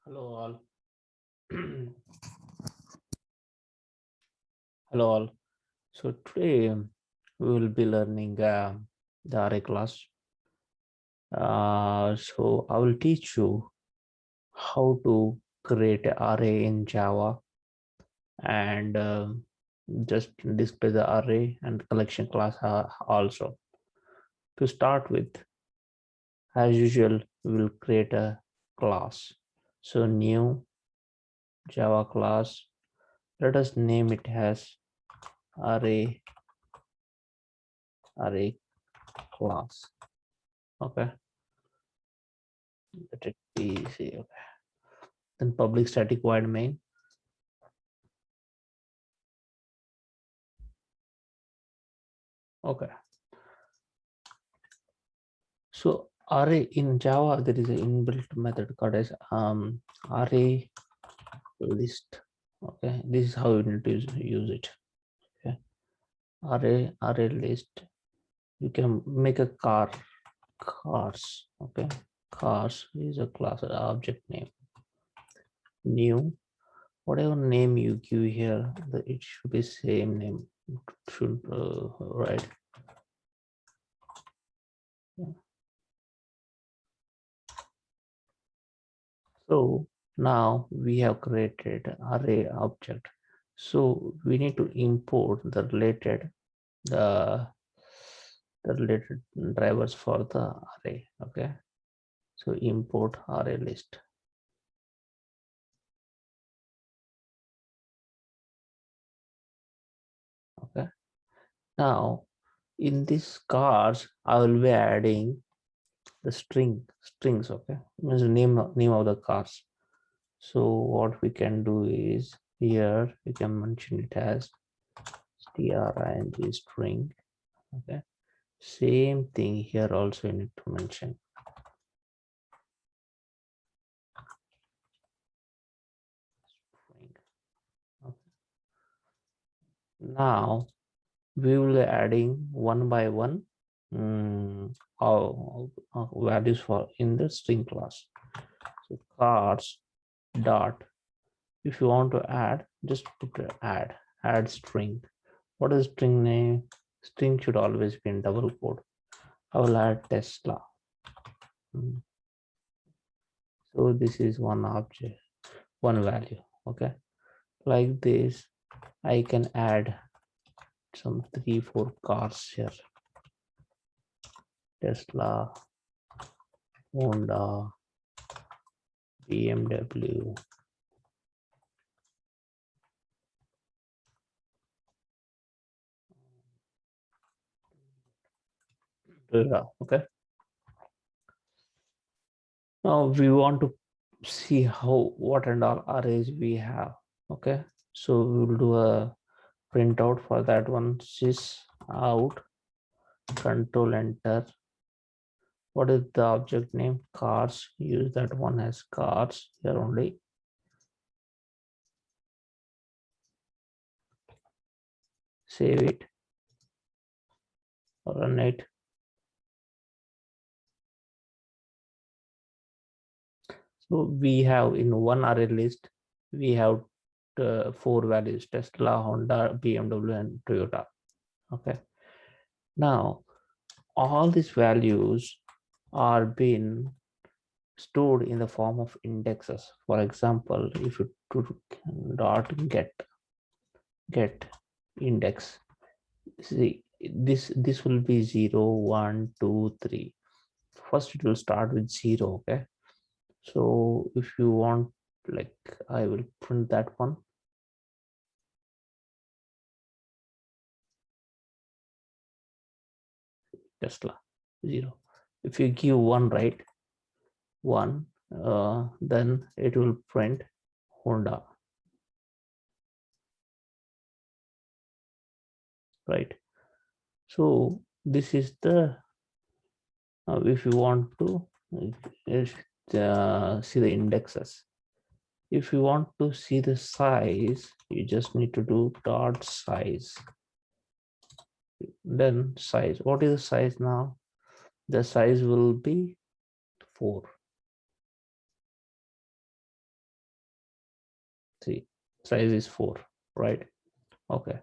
Hello all. Hello all. So today we will be learning the array class. So I will teach you how to create an array in Java and just display the array and collection class also. To start with, as usual, we will create a class. So new Java class. Let us name it as array class. Okay, let it be easy. Okay. Then public static void main. Okay. So array in Java, there is an inbuilt method called as array list. Okay, this is how you need to use it. Okay, array list. You can make a cars. Okay, cars is a class object name. New, whatever name you give here, it should be same name. Should right. Yeah. So now we have created array object. So we need to import the related drivers for the array. Okay. So import array list. Okay. Now in this cars, I will be adding the strings. Okay. Means the name of the cars. So what we can do is here we can mention it as string string. Okay. Same thing here also you need to mention. Okay. Now we will be adding one by one values for in the string class. So cars dot. If you want to add, just put add string. What is string name? String should always be in double quote. I will add Tesla. So this is one object, one value. Okay, like this, I can add some 3-4 cars here. Tesla, Honda, BMW. Okay. Now we want to see what and all arrays we have. Okay. So we will do a printout for that one. Sys out control enter. What is the object name? Cars. Use that one as cars here only. Save it. Run it. So we have in one array list, we have 4 values: Tesla, Honda, BMW, and Toyota. Okay. Now all these values are being stored in the form of indexes. For example, if you do dot get index, see this will be 0, 1, 2, 3. First it will start with 0. Okay. So if you want, like, I will print that one. Tesla 0. If you give 1, right, 1, then it will print Honda, right? So this is the if you want to see the indexes. If you want to see the size, you just need to do dot size. Then size. What is the size now? The size will be 4. See, size is 4, right? Okay.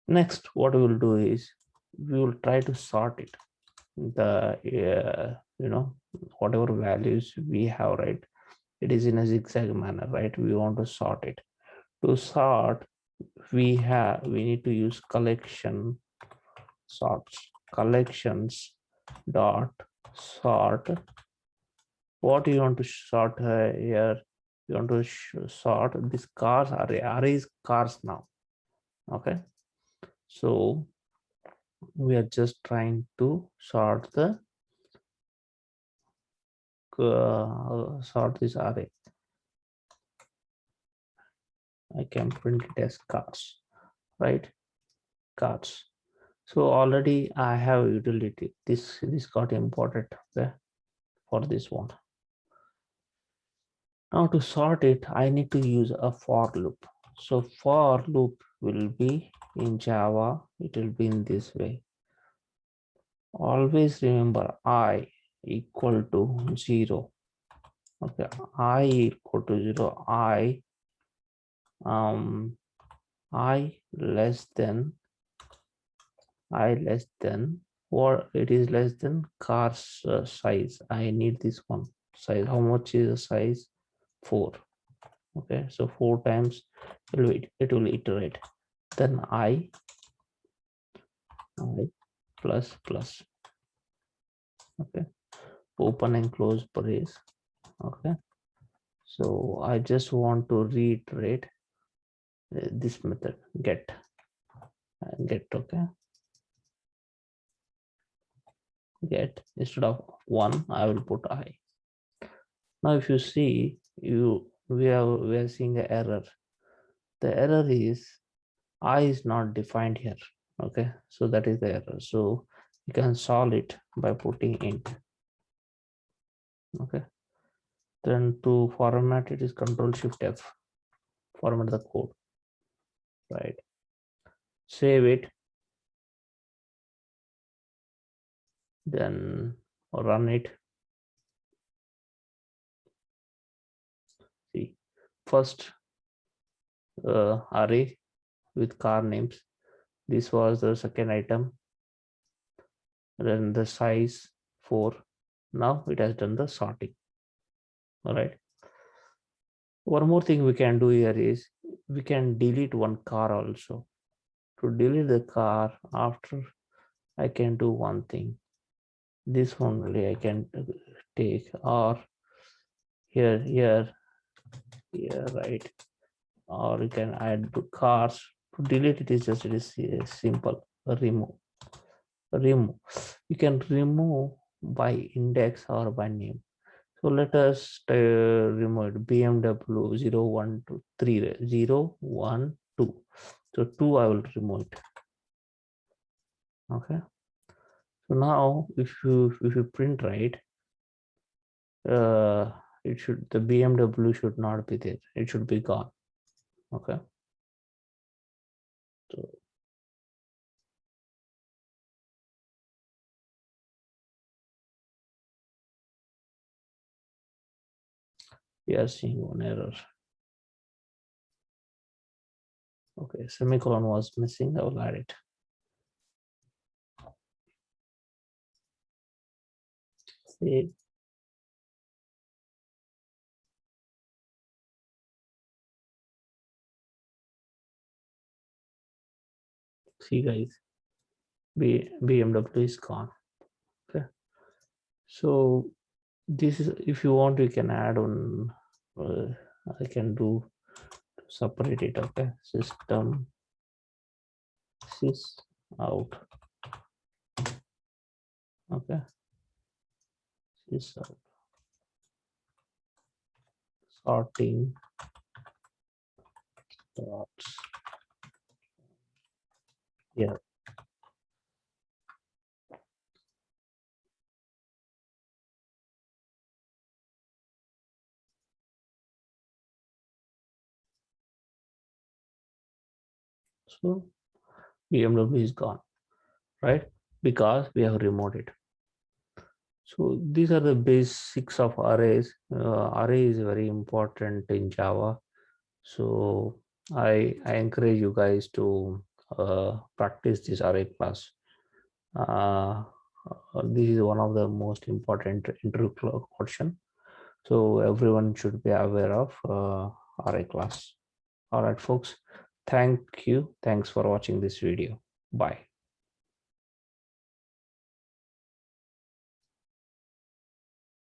Next, what we will do is we will try to sort it. The whatever values we have, right? It is in a zigzag manner, right? We want to sort it. To sort, we need to use collection sorts. Collections dot sort. What you want to sort here? You want to sort this cars arrays cars now. Okay, so we are just trying to sort the sort this array. I can print it as cars, right? Cars. So already I have utility. This got imported, okay, for this one. Now to sort it, I need to use a for loop. So for loop will be in Java. It will be in this way. Always remember I equal to 0. Okay, I equal to 0. I less than or it is less than car's size. I need this one size. How much is the size? 4. Okay, so 4 times it will iterate. Then I plus plus. Okay, open and close brace. Okay, so I just want to reiterate this method get. Okay, get instead of 1 I will put I. Now if you see, we are seeing an error. The error is I is not defined here. Okay, so that is the error. So you can solve it by putting int. Okay, then to format it is Control Shift F, format the code, right? Save it, then run it. See, first array with car names. This was the second item. Then the size 4. Now it has done the sorting. All right. One more thing we can do here is we can delete one car also. To delete the car, after I can do one thing. This one only I can take, or here, right? Or you can add to cars. To delete it is simple. Remove. You can remove by index or by name. So let us remove it. BMW 0123 012. So 2 I will remove it. Okay. So now if you print right, it should, the BMW should not be there. It should be gone. Okay. So we are seeing one error. Okay, semicolon was missing. I will add it. Save. See guys, BMW is gone. Okay. So this is, if you want, you can add on. I can do separate it. Okay, system sys out. Okay, sys out. Sorting dots. Yeah. So BMW is gone, right? Because we have removed it. So these are the basics of arrays. Array is very important in Java. So I encourage you guys to practice this array class. This is one of the most important interview question. So everyone should be aware of array class. All right, folks. Thank you. Thanks for watching this video. Bye.